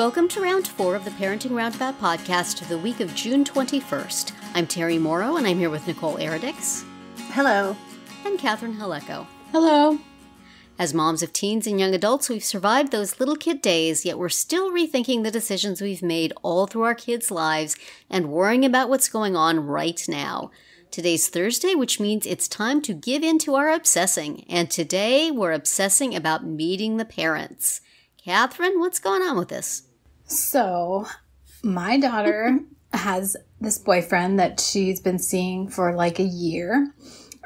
Welcome to round 4 of the Parenting Roundabout podcast, the week of June 21st. I'm Terry Morrow, and I'm here with Nicole Eridix. Hello. And Catherine Haleko. Hello. As moms of teens and young adults, we've survived those little kid days, yet we're still rethinking the decisions we've made all through our kids' lives and worrying about what's going on right now. Today's Thursday, which means it's time to give in to our obsessing. And today, we're obsessing about meeting the parents. Catherine, what's going on with this? So, my daughter has this boyfriend that she's been seeing for like a year.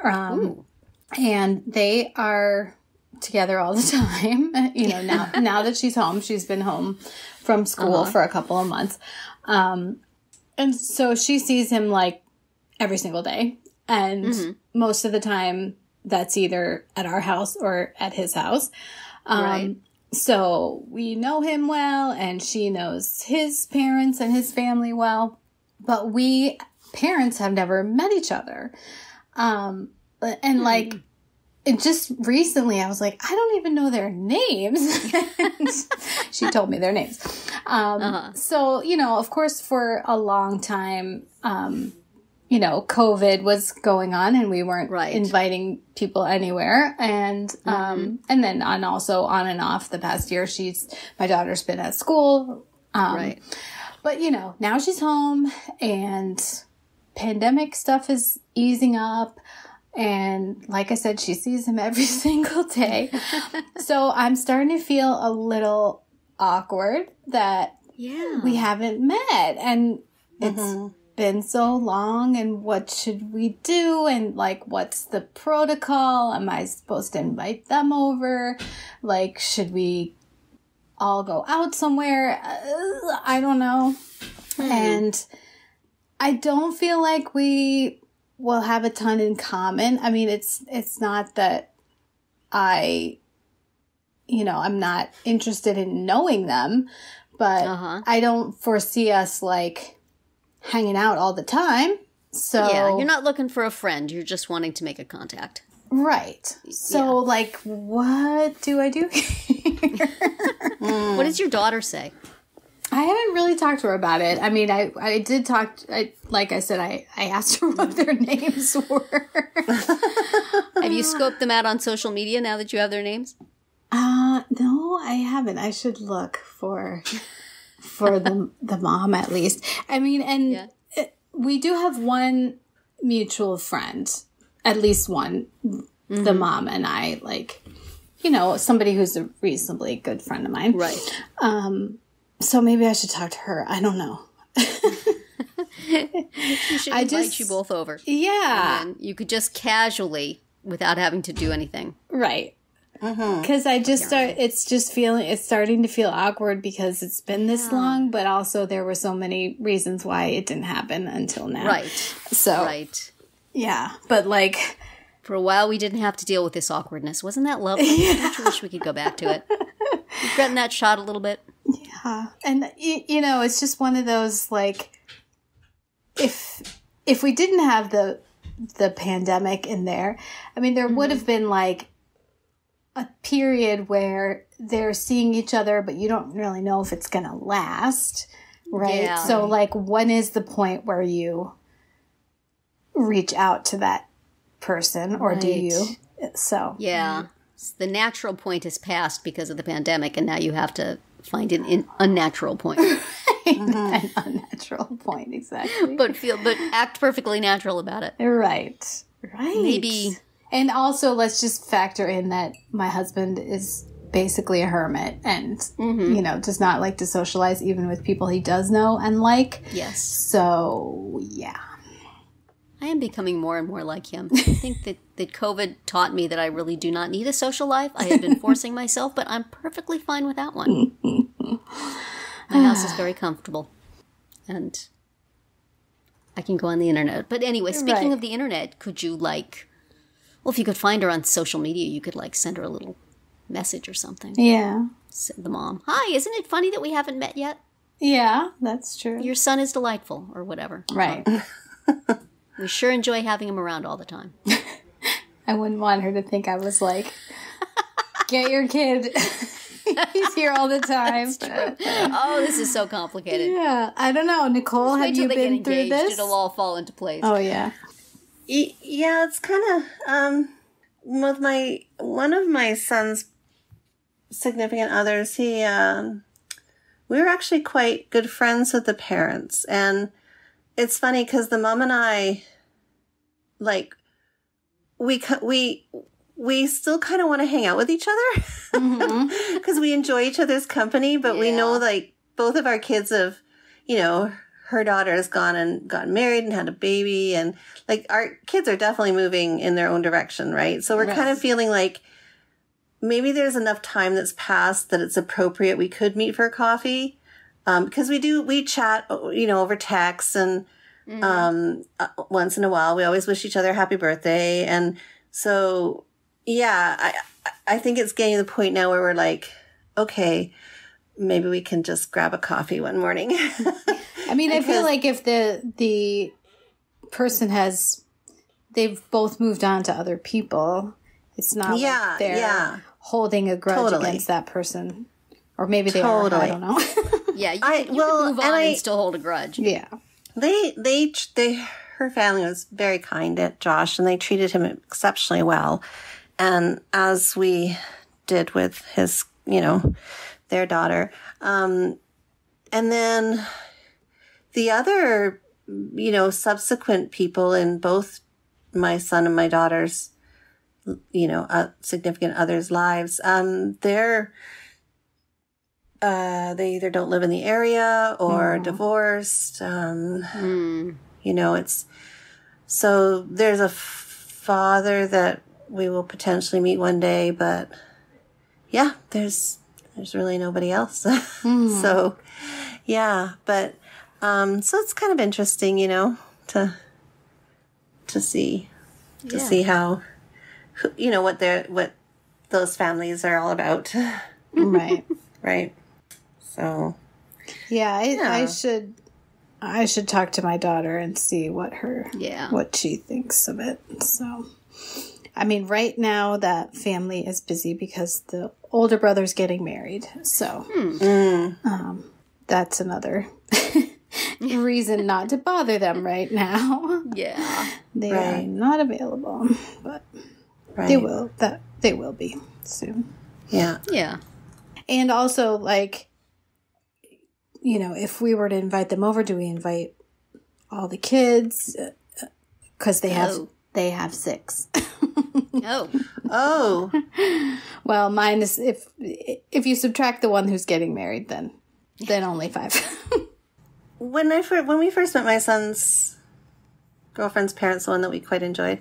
And they are together all the time. You know, now that she's home, she's been home from school for a couple of months. And so she sees him like every single day. And most of the time that's either at our house or at his house. Right. So we know him well, and she knows his parents and his family well, but we parents have never met each other. And like, it just recently I was like, I don't even know their names. She told me their names. So, you know, of course, for a long time, you know, COVID was going on and we weren't inviting people anywhere. And, and then also on and off the past year, my daughter's been at school. But you know, now she's home and pandemic stuff is easing up. And like I said, she sees him every single day. So I'm starting to feel a little awkward that we haven't met, and it's been so long, and what should we do, and like what's the protocol? Am I supposed to invite them over? Like, should we all go out somewhere? I don't know. And I don't feel like we will have a ton in common. I mean, it's not that I'm not interested in knowing them, but I don't foresee us like hanging out all the time. So yeah, you're not looking for a friend. You're just wanting to make a contact. Right. So like, what do I do here? What does your daughter say? I haven't really talked to her about it. I mean, I did talk, like I said, I asked her what their names were. Have you scoped them out on social media now that you have their names? No, I haven't. I should look for the mom at least. I mean, and we do have one mutual friend, at least one, the mom and I, like, you know, somebody who's a reasonably good friend of mine. Right. So maybe I should talk to her. I don't know. She should invite you both over. Yeah. And you could just casually, without having to do anything. Right. Because I just it's starting to feel awkward because it's been this long, but also there were so many reasons why it didn't happen until now. Right. So, yeah. But like, for a while we didn't have to deal with this awkwardness. Wasn't that lovely? Don't you wish we could go back to it? You've gotten that shot a little bit. Yeah. And, you know, it's just one of those, like, if we didn't have the pandemic in there, I mean, there would have been, like, a period where they're seeing each other, but you don't really know if it's going to last, right? Yeah. So, like, when is the point where you reach out to that person, or do you? So. Yeah. The natural point is passed because of the pandemic, and now you have to find an unnatural point. An unnatural point, exactly. But act perfectly natural about it. Right. Maybe. And also, let's just factor in that my husband is basically a hermit and, you know, does not like to socialize even with people he does know and like. Yes. So, yeah. I am becoming more and more like him. I think that COVID taught me that I really do not need a social life. I have been forcing myself, but I'm perfectly fine without one. My house is very comfortable. And I can go on the internet. But anyway, speaking of the internet, could you if you could find her on social media, you could send her a little message or something. Yeah. Send the mom, hi, isn't it funny that we haven't met yet? Yeah, that's true. Your son is delightful, or whatever. Right. We sure enjoy having him around all the time. I wouldn't want her to think I was like Get your kid. He's here all the time. Oh, this is so complicated. Yeah, I don't know. Nicole, have you been through this? It'll all fall into place. Oh, yeah. Yeah, it's kind of, with one of my son's significant others, we were actually quite good friends with the parents. And it's funny because the mom and I, like, we still kind of want to hang out with each other because we enjoy each other's company, but we know, like, both of our kids have, her daughter has gotten married and had a baby, and like our kids are definitely moving in their own direction, right? So we're kind of feeling like maybe there's enough time that's passed that it's appropriate we could meet for coffee, because we chat, over text, and once in a while we always wish each other happy birthday, and so I think it's getting to the point now where we're like, okay, maybe we can just grab a coffee one morning. I mean, I feel like if the person they've both moved on to other people, it's not like they're holding a grudge against that person. Or maybe they are, I don't know. Yeah, you can move on and still hold a grudge. Yeah. Her family was very kind at Josh, and they treated him exceptionally well. And as we did with his, their daughter. And then the other, subsequent people in both my son and my daughter's, significant others' lives, they either don't live in the area or divorced. It's, so there's a father that we will potentially meet one day, but yeah, there's really nobody else. So yeah, but, so it's kind of interesting, to see how, what those families are all about. Right. Right. So. Yeah, I should talk to my daughter and see what she thinks of it. So, I mean, right now that family is busy because the older brother's getting married. So, that's another reason not to bother them right now. Yeah. They are not available, but they will be soon. Yeah. Yeah. And also, like, if we were to invite them over, do we invite all the kids? Because they have 6. Oh. Well, mine is, if you subtract the one who's getting married, then only 5. When we first met my son's girlfriend's parents, the one that we quite enjoyed,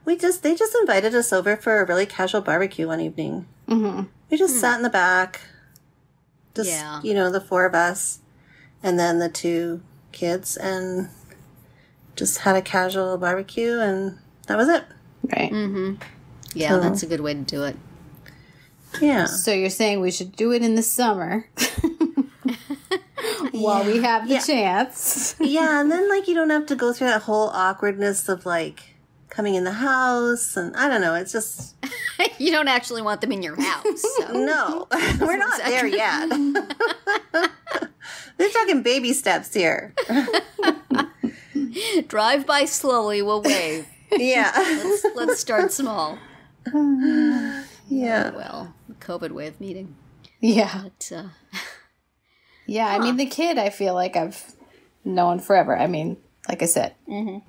they just invited us over for a really casual barbecue one evening. Mm-hmm. We just sat in the back, the 4 of us, and then the 2 kids, and just had a casual barbecue, and that was it. Right. Mm-hmm. Yeah, that's a good way to do it. Yeah. So you're saying we should do it in the summer while we have the chance. Yeah, and then, like, you don't have to go through that whole awkwardness of, like, coming in the house, and I don't know, it's just... You don't actually want them in your house. So. No, we're not there yet. They're talking baby steps here. Drive by slowly, we'll wave. Yeah. Let's start small. Yeah. Well, COVID way of meeting. Yeah. But, yeah, I mean, the kid, I feel like I've known forever. I mean, like I said,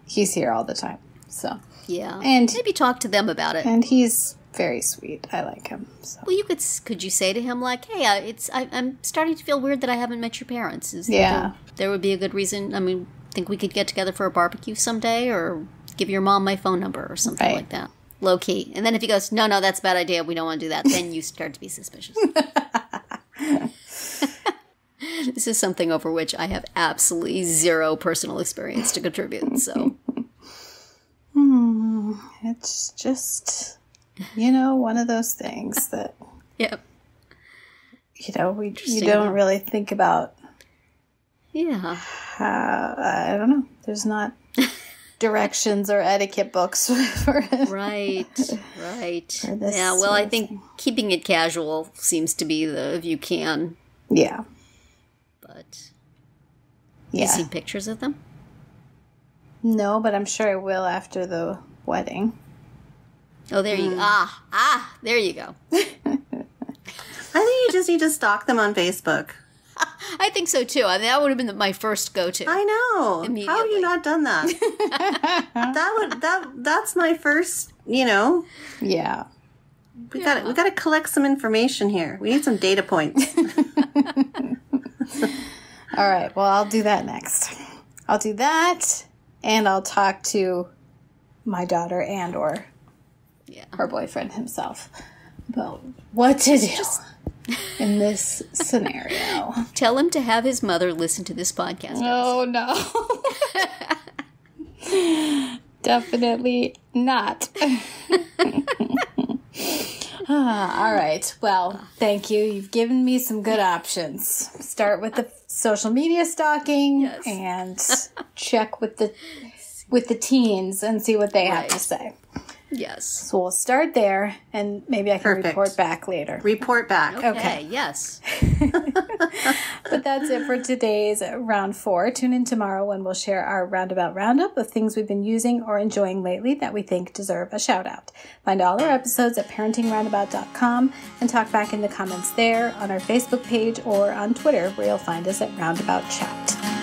he's here all the time. So. Yeah. And maybe talk to them about it. And he's very sweet. I like him. So. Well, could you say to him, like, hey, I'm starting to feel weird that I haven't met your parents. There would be a good reason. I mean, think we could get together for a barbecue someday, or give your mom my phone number or something like that. Low key. And then if he goes, no, that's a bad idea, we don't want to do that, then you start to be suspicious. This is something over which I have absolutely zero personal experience to contribute, so. It's just, one of those things that, yep. You don't really think about. Yeah. I don't know. There's not directions or etiquette books for Right. For this Yeah, well, I think keeping it casual seems to be if you can. Yeah. But Yeah. you seen pictures of them? No, but I'm sure I will after the wedding. Oh, there you go. There you go. I think you just need to stalk them on Facebook. I think so too. I mean, that would have been my first go-to. I know. How have Immediately. you not done that? That's my first, Yeah. we got to collect some information here. We need some data points. All right. Well, I'll do that next. I'll do that, and I'll talk to my daughter or her boyfriend himself about what to do in this scenario. Tell him to have his mother listen to this podcast. Oh, no. Definitely not. All right. Well, thank you. You've given me some good options. Start with the social media stalking and check with the teens and see what they have to say. Yes. So we'll start there, and maybe I can report back later. Report back. Okay. Yes. But that's it for today's Round 4. Tune in tomorrow when we'll share our Roundabout Roundup of things we've been using or enjoying lately that we think deserve a shout-out. Find all our episodes at parentingroundabout.com and talk back in the comments there, on our Facebook page, or on Twitter, where you'll find us at Roundabout Chat.